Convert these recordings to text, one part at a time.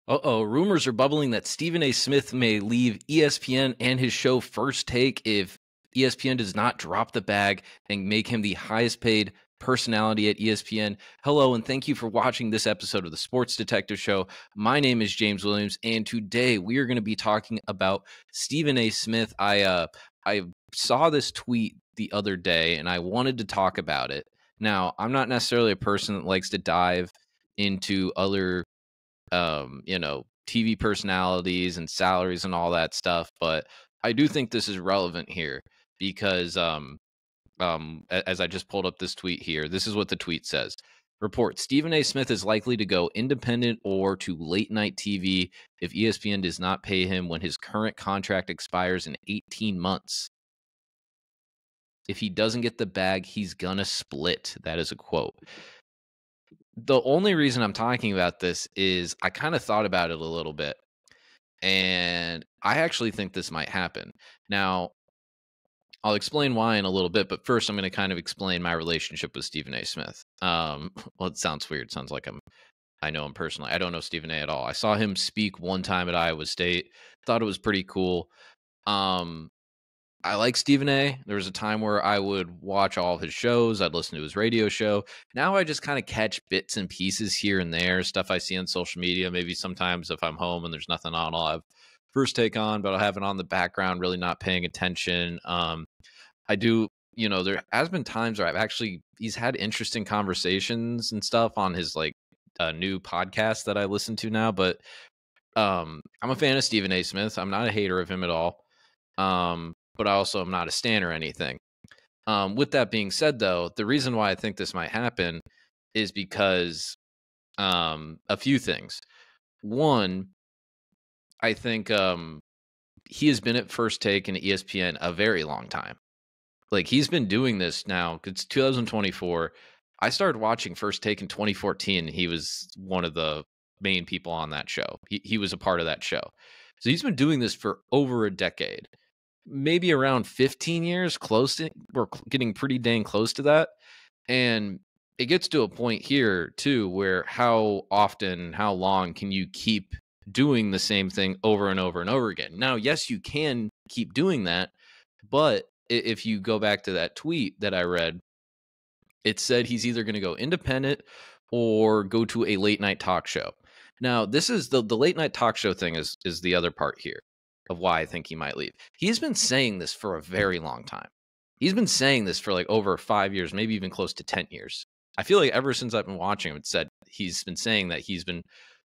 Uh-oh, rumors are bubbling that Stephen A. Smith may leave ESPN and his show First Take if ESPN does not drop the bag and make him the highest paid personality at ESPN. Hello, and thank you for watching this episode of the Sports Detective Show. My name is James Williams, and today we are going to be talking about Stephen A. Smith. I saw this tweet the other day, and I wanted to talk about it. Now, I'm not necessarily a person that likes to dive into other TV personalities and salaries and all that stuff. But I do think this is relevant here because as I just pulled up this tweet here, this is what the tweet says. Report: Stephen A. Smith is likely to go independent or to late night TV if ESPN does not pay him when his current contract expires in 18 months. If he doesn't get the bag, he's gonna split. That is a quote. The only reason I'm talking about this is I kind of thought about it a little bit, and I actually think this might happen. Now, I'll explain why in a little bit, but first I'm going to kind of explain my relationship with Stephen A. Smith. Well, it sounds weird. It sounds like I know him personally. I don't know Stephen A. at all. I saw him speak one time at Iowa State. Thought it was pretty cool. I like Stephen A. There was a time where I would watch all of his shows. I'd listen to his radio show. Now I just kind of catch bits and pieces here and there, stuff I see on social media. Maybe sometimes if I'm home and there's nothing on, I'll have First Take on, but I'll have it on the background, really not paying attention. I do, there has been times where he's had interesting conversations and stuff on his new podcast that I listen to now, but I'm a fan of Stephen A. Smith. I'm not a hater of him at all. But I also am not a stan or anything. With that being said, though, the reason why I think this might happen is because a few things. One, I think he has been at First Take and ESPN a very long time. Like, he's been doing this now. It's 2024. I started watching First Take in 2014. He was one of the main people on that show. He was a part of that show. So he's been doing this for over a decade. Maybe around 15 years, we're getting pretty dang close to that. And it gets to a point here too, where how long can you keep doing the same thing over and over and over again? Now, yes, you can keep doing that, but if you go back to that tweet that I read, it said he's either going to go independent or go to a late night talk show. Now, this is the late night talk show thing is the other part here of why I think he might leave. He's been saying this for a very long time. He's been saying this for over 5 years, maybe even close to 10 years. I feel like ever since I've been watching him, it said he's been saying that he's been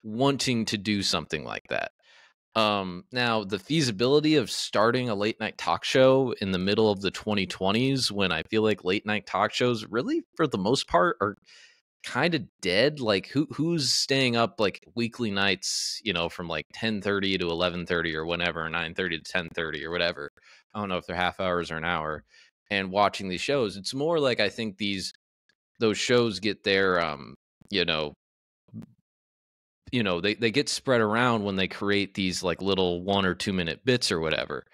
wanting to do something like that. Now, the feasibility of starting a late night talk show in the middle of the 2020s, when I feel like late night talk shows really, for the most part, are kind of dead. Like who's staying up weekly nights, from 10:30 to 11:30 or whenever, 9:30 to 10:30 or whatever. I don't know if they're half hours or an hour, and watching these shows. It's more like I think those shows get their they get spread around when they create these little 1 or 2 minute bits or whatever.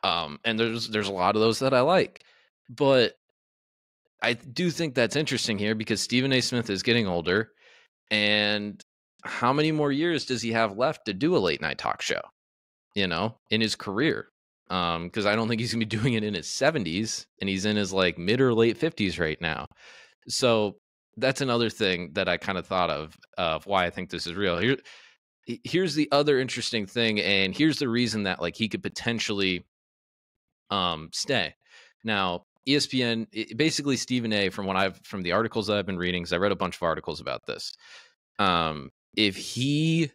And there's a lot of those that I like, but I do think that's interesting here because Stephen A. Smith is getting older, and how many more years does he have left to do a late night talk show, in his career? Because I don't think he's gonna be doing it in his 70s, and he's in his mid or late 50s right now. So that's another thing that I kind of thought of why I think this is real. Here's the other interesting thing, and here's the reason that he could potentially stay. Now, ESPN, basically Stephen A. from the articles that I've been reading, because I read a bunch of articles about this. If he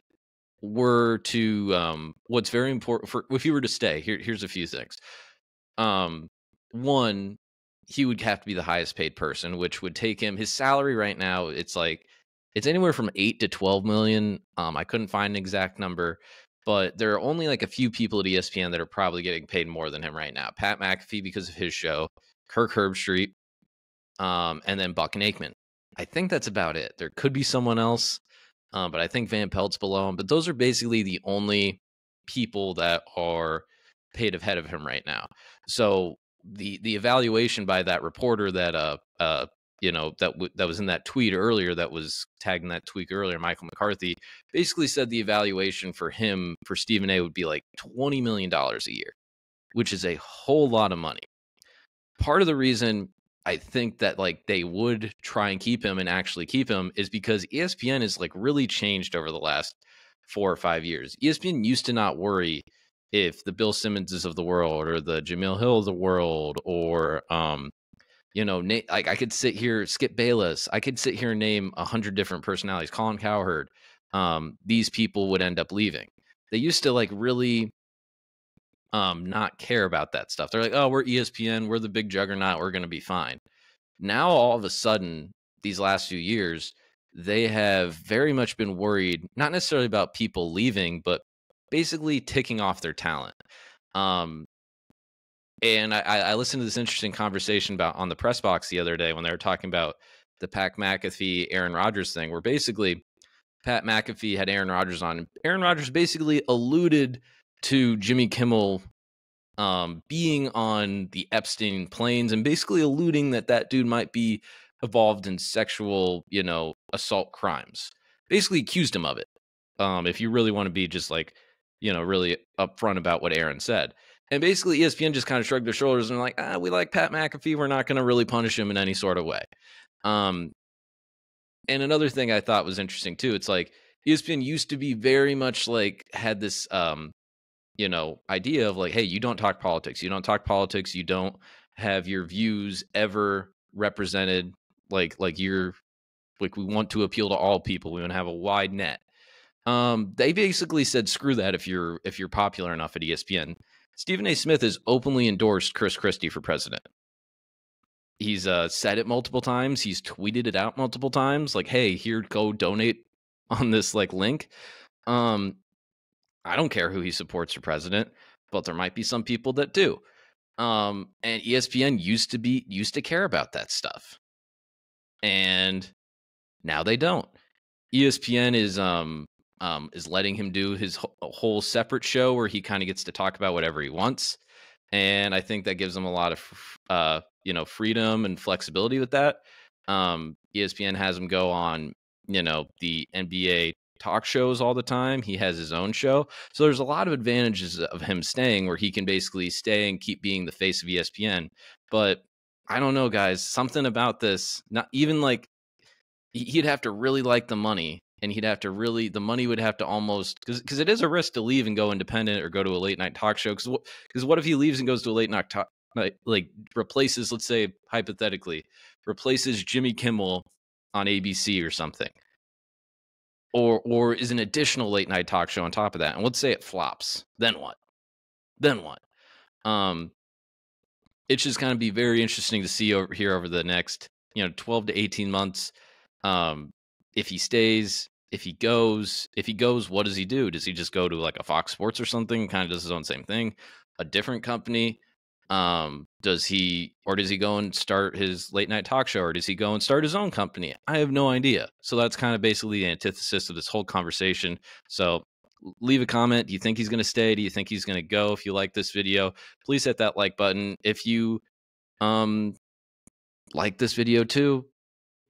were to, what's very important if he were to stay, here's a few things. One, he would have to be the highest paid person, which would take him, his salary right now, it's anywhere from 8 to 12 million. I couldn't find an exact number, but there are only a few people at ESPN that are probably getting paid more than him right now. Pat McAfee, because of his show, Kirk Herbstreit, and then Buck Nakman. I think that's about it. There could be someone else, but I think Van Pelt's below him. But those are basically the only people that are paid ahead of him right now. So the evaluation by that reporter that that was in that tweet earlier, that was tagged in that tweet earlier, Michael McCarthy, basically said the evaluation for him, for Stephen A, would be like $20 million a year, which is a whole lot of money. Part of the reason I think that like they would try and keep him and actually keep him is because ESPN has like really changed over the last 4 or 5 years. ESPN used to not worry if the Bill Simmonses of the world or the Jamil Hill of the world or like I could sit here, Skip Bayless, I could sit here and name 100 different personalities, Colin Cowherd. These people would end up leaving. They used to like really not care about that stuff. They're like, oh, we're ESPN, we're the big juggernaut, we're going to be fine. Now, all of a sudden, these last few years, they have very much been worried, not necessarily about people leaving, but basically ticking off their talent. And I listened to this interesting conversation about on the press box the other day when they were talking about the Pat McAfee, Aaron Rodgers thing, where basically Pat McAfee had Aaron Rodgers on. Aaron Rodgers basically alluded to Jimmy Kimmel being on the Epstein planes and basically alluding that that dude might be involved in sexual, assault crimes. Basically accused him of it. If you really want to be just like, really upfront about what Aaron said. And basically ESPN just kind of shrugged their shoulders and like, we like Pat McAfee. We're not going to really punish him in any sort of way. And another thing I thought was interesting too, it's like ESPN used to be very much like had this, idea of like, hey, you don't talk politics. You don't talk politics. You don't have your views ever represented. Like we want to appeal to all people. We want to have a wide net. They basically said, screw that. If you're popular enough at ESPN, Stephen A. Smith has openly endorsed Chris Christie for president. He's said it multiple times. He's tweeted it out multiple times. Like, hey, here, go donate on this like link. I don't care who he supports for president, but there might be some people that do. And ESPN used to care about that stuff, and now they don't. ESPN is letting him do his whole separate show where he kind of gets to talk about whatever he wants, and I think that gives him a lot of freedom and flexibility with that. ESPN has him go on the NBA talk shows all the time. He has his own show, so there's a lot of advantages of him staying, where he can basically stay and keep being the face of ESPN. But I don't know, guys, something about this, not even like he'd have to really like the money, and the money would have to almost, because it is a risk to leave and go independent or go to a late night talk show, because what if he leaves and goes to a late night talk, like replaces, let's say hypothetically, replaces Jimmy Kimmel on ABC or something, or is an additional late night talk show on top of that, and let's say it flops, then what? It's just going to be very interesting to see over the next 12 to 18 months. If he stays, if he goes, what does he do? Does he just go to like a Fox Sports or something, kind of does his own same thing, a different company? Does he go and start his late night talk show, or does he go and start his own company? I have no idea. So that's kind of basically the antithesis of this whole conversation. So leave a comment. Do you think he's going to stay? Do you think he's going to go? If you like this video, please hit that like button. If you like this video too,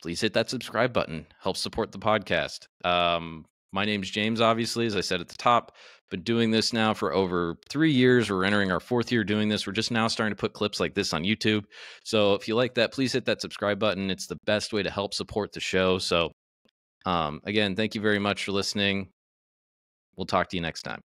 please hit that subscribe button. Help support the podcast. My name's James, obviously, as I said at the top. Been doing this now for over 3 years. We're entering our 4th year doing this. We're just now starting to put clips like this on YouTube. So if you like that, please hit that subscribe button. It's the best way to help support the show. So again, thank you very much for listening. We'll talk to you next time.